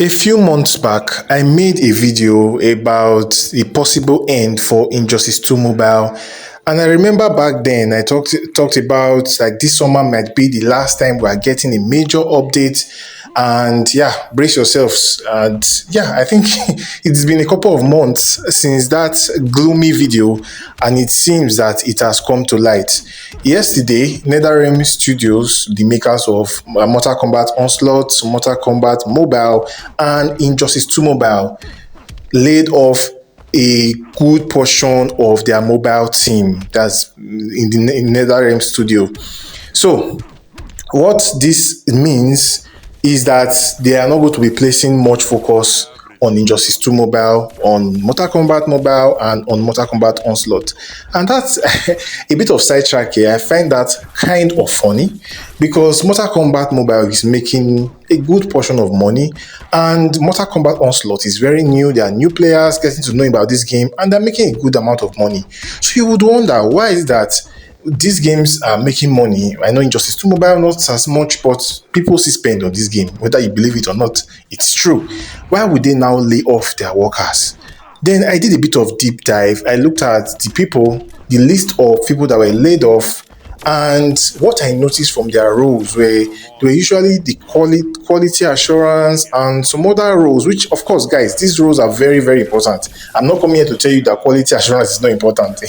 A few months back, I made a video about the possible end for Injustice 2 Mobile. And I remember back then I talked about like this summer might be the last time we are getting a major update. And yeah, brace yourselves. And yeah, I think it's been a couple of months since that gloomy video, and it seems that it has come to light. Yesterday, NetherRealm Studios, the makers of Mortal Kombat Onslaught, Mortal Kombat Mobile, and Injustice 2 Mobile, laid off a good portion of their mobile team that's in the NetherRealm Studio. So, what this means is that they are not going to be placing much focus on Injustice 2 Mobile, on Mortal Kombat Mobile, and on Mortal Kombat Onslaught. And that's a bit of sidetrack here. I find that kind of funny because Mortal Kombat Mobile is making a good portion of money, and Mortal Kombat Onslaught is very new. There are new players getting to know about this game, and they're making a good amount of money. So you would wonder, why is that these games are making money? I know Injustice 2 Mobile not as much, but people still spend on this game, whether you believe it or not. It's true. Why would they now lay off their workers? Then I did a bit of deep dive. I looked at the list of people that were laid off, and what I noticed from their roles they were usually the quality assurance and some other roles, which of course, guys, these roles are very, very important. I'm not coming here to tell you that quality assurance is not important.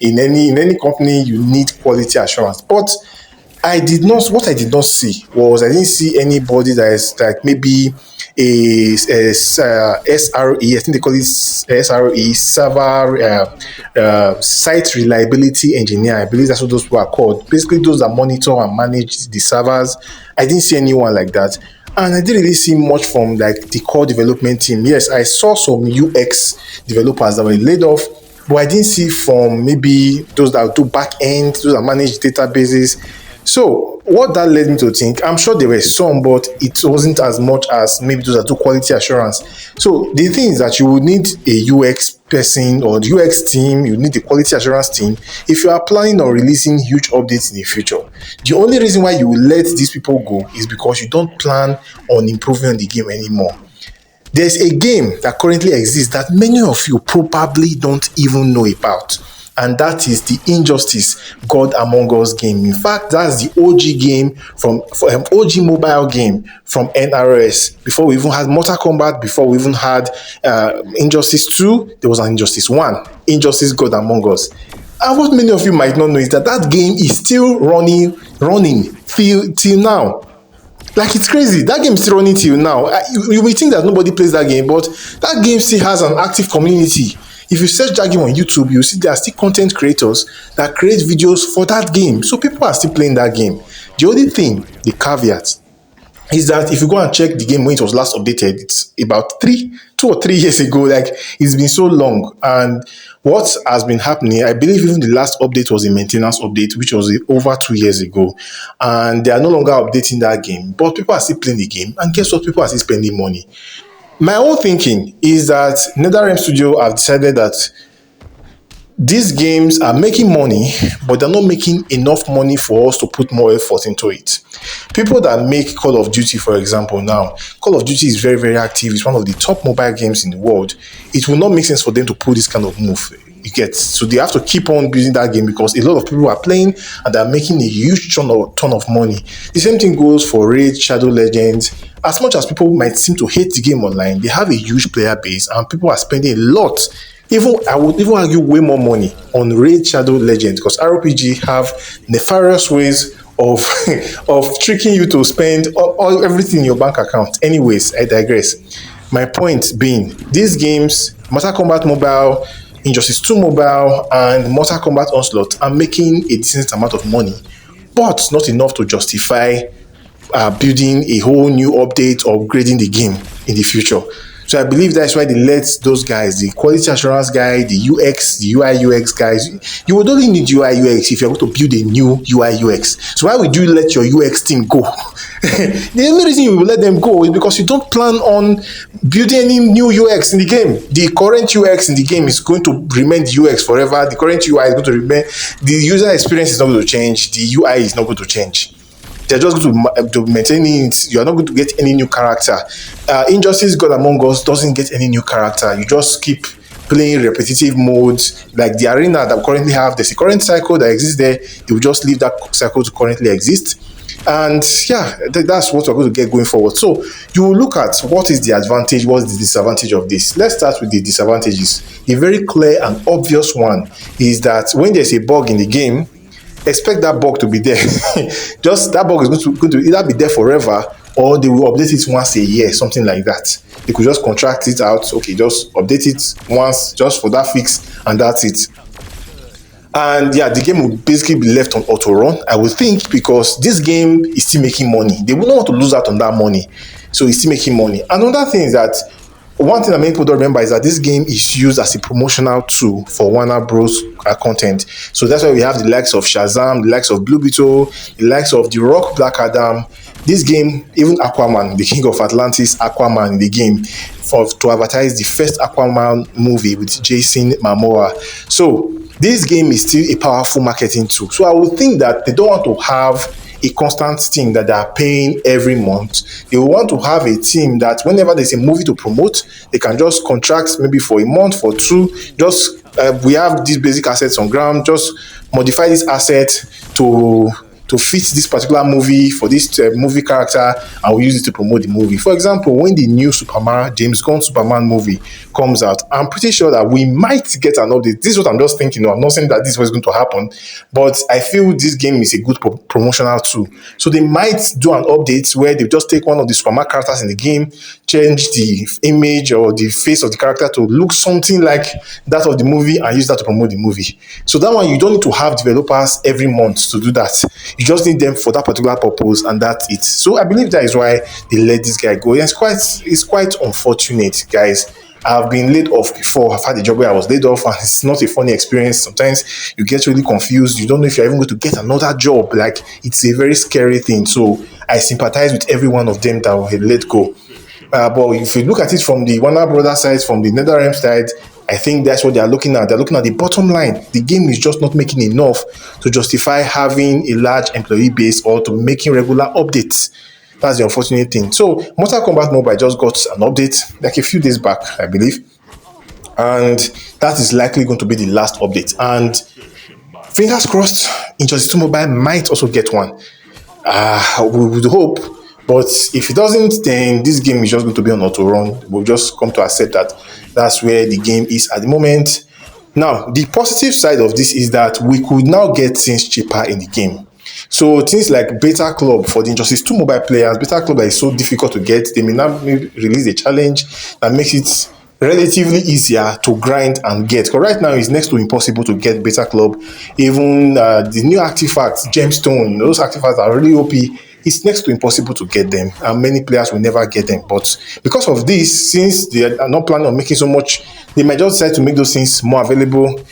in any company, you need quality assurance. But what I did not see was, I didn't see anybody that is like maybe a SRE, I think they call it SRE, server site reliability engineer. I believe that's what those people are called. Basically, those that monitor and manage the servers. I didn't see anyone like that. And I didn't really see much from like the core development team. Yes, I saw some UX developers that were laid off, but I didn't see from maybe those that do back end, those that manage databases. So what that led me to think, I'm sure there were some, but it wasn't as much as maybe those that do quality assurance. So the thing is that you would need a UX person or the UX team, you need the quality assurance team if you are planning on releasing huge updates in the future. The only reason why you will let these people go is because you don't plan on improving on the game anymore. There's a game that currently exists that many of you probably don't even know about, and that is the Injustice God Among Us game. In fact, that's the OG game from OG mobile game from NRS. Before we even had Mortal Kombat, before we even had Injustice 2, there was an Injustice 1, Injustice God Among Us. And what many of you might not know is that game is still running till now. Like, it's crazy. That game is still running till now. You may think that nobody plays that game, but that game still has an active community. If you search that game on YouTube, you'll see there are still content creators that create videos for that game. So people are still playing that game. The only thing, the caveat, is that if you go and check the game when it was last updated, it's about 2 or 3 years ago. Like, it's been so long. And what has been happening, I believe even the last update was a maintenance update, which was over 2 years ago. And they are no longer updating that game. But people are still playing the game. And guess what? People are still spending money. My own thinking is that NetherRealm Studio have decided that these games are making money, but they're not making enough money for us to put more effort into it. People that make Call of Duty, for example, now, Call of Duty is very, very active. It's one of the top mobile games in the world. It will not make sense for them to pull this kind of move. You get, so they have to keep on building that game because a lot of people are playing and they're making a huge ton of money. The same thing goes for Raid Shadow Legends. As much as people might seem to hate the game online, they have a huge player base and people are spending a lot. I would even argue way more money on Raid Shadow Legends because RPG have nefarious ways of tricking you to spend everything in your bank account. Anyways, I digress. My point being, these games, Mortal Kombat Mobile, Injustice 2 Mobile, and Mortal Kombat Onslaught are making a decent amount of money, but not enough to justify building a whole new update or upgrading the game in the future. So I believe that's why they let those guys, the quality assurance guy, the UX, the UI UX guys, you would only need UI UX if you're going to build a new UI UX. So why would you let your UX team go? The only reason you will let them go is because you don't plan on building any new UX in the game. The current UX in the game is going to remain the UX forever. The current UI is going to remain. The user experience is not going to change. The UI is not going to change. They're just going to maintain it. You are not going to get any new character. Injustice God Among Us doesn't get any new character. You just keep playing repetitive modes like the arena that we currently have. There's a current cycle that exists there. They will just leave that cycle to currently exist. And yeah, that's what we're going to get going forward. So you will look at what is the advantage, what's the disadvantage of this. Let's start with the disadvantages. A very clear and obvious one is that when there's a bug in the game, expect that bug to be there. Just that bug is going to either be there forever, or they will update it once a year, something like that. They could just contract it out. Okay, just update it once just for that fix, and that's it. And yeah, the game will basically be left on auto run, I would think, because this game is still making money. They wouldn't want to lose out on that money, so it's still making money. Another thing is that one thing that many people don't remember is that this game is used as a promotional tool for Warner Bros. Content. So that's why we have the likes of Shazam, the likes of Blue Beetle, the likes of The Rock, Black Adam. This game, even Aquaman, the King of Atlantis, Aquaman in the game, to advertise the first Aquaman movie with Jason Momoa. So this game is still a powerful marketing tool. So I would think that they don't want to have a constant thing that they are paying every month. They will want to have a team that whenever there's a movie to promote, they can just contract maybe for a month, for two, just we have these basic assets on ground, just modify this asset to fit this particular movie for this movie character, and we use it to promote the movie. For example, when the new James Gunn Superman movie comes out, I'm pretty sure that we might get an update. This is what I'm just thinking. I'm not saying that this was going to happen, but I feel this game is a good promotional tool. So they might do an update where they just take one of the Superman characters in the game, change the image or the face of the character to look something like that of the movie, and use that to promote the movie. So that one, you don't need to have developers every month to do that. You just need them for that particular purpose, and that's it. So I believe that is why they let this guy go. And it's quite unfortunate, guys. I've been laid off before. I've had a job where I was laid off, and it's not a funny experience. Sometimes you get really confused. You don't know if you're even going to get another job. Like, it's a very scary thing. So I sympathize with every one of them that were let go. But if you look at it from the Warner Brothers side, from the NetherRealm side, I think that's what they are looking at. They're looking at the bottom line. The game is just not making enough to justify having a large employee base or to making regular updates. That's the unfortunate thing. So Mortal Kombat Mobile just got an update like a few days back, I believe. And that is likely going to be the last update. And fingers crossed, Injustice 2 Mobile might also get one. We would hope. But if it doesn't, then this game is just going to be on auto run. We'll just come to accept that that's where the game is at the moment. Now, the positive side of this is that we could now get things cheaper in the game. So things like Beta Club for the Injustice 2 Mobile players, Beta Club that is so difficult to get, they may now release a challenge that makes it relatively easier to grind and get. Because right now it's next to impossible to get Beta Club. Even the new artifacts, Gemstone, those artifacts are really OP. It's next to impossible to get them, and many players will never get them. But because of this, since they are not planning on making so much, they might just decide to make those things more available.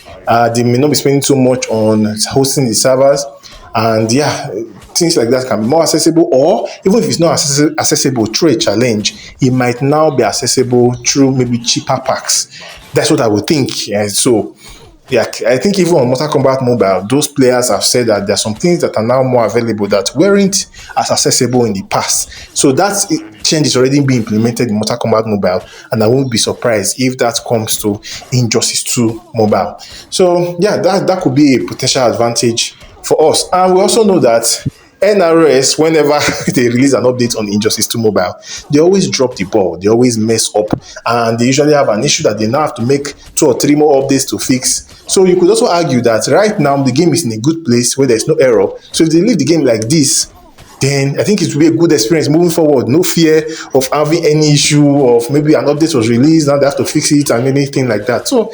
They may not be spending so much on hosting the servers, and yeah, things like that can be more accessible. Or even if it's not accessible through a challenge, it might now be accessible through maybe cheaper packs. That's what I would think. Yeah, so yeah, I think even on Mortal Kombat Mobile, those players have said that there are some things that are now more available that weren't as accessible in the past. So that change is already being implemented in Mortal Kombat Mobile, and I won't be surprised if that comes to Injustice 2 Mobile. So yeah, that could be a potential advantage for us. And we also know that NRS, whenever they release an update on Injustice 2 Mobile, they always drop the ball. They always mess up, and they usually have an issue that they now have to make 2 or 3 more updates to fix. So you could also argue that right now the game is in a good place where there's no error. So if they leave the game like this, then I think it will be a good experience moving forward. No fear of having any issue of maybe an update was released, now they have to fix it and anything like that. So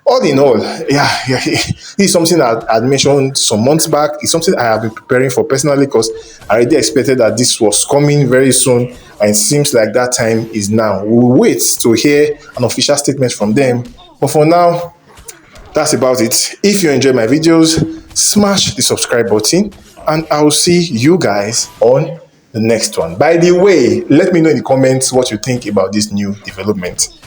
all in all, yeah, this is something that I mentioned some months back. It's something I have been preparing for personally, because I already expected that this was coming very soon, and it seems like that time is now. We'll wait to hear an official statement from them. But for now, that's about it. If you enjoy my videos, smash the subscribe button, and I'll see you guys on the next one. By the way, let me know in the comments what you think about this new development.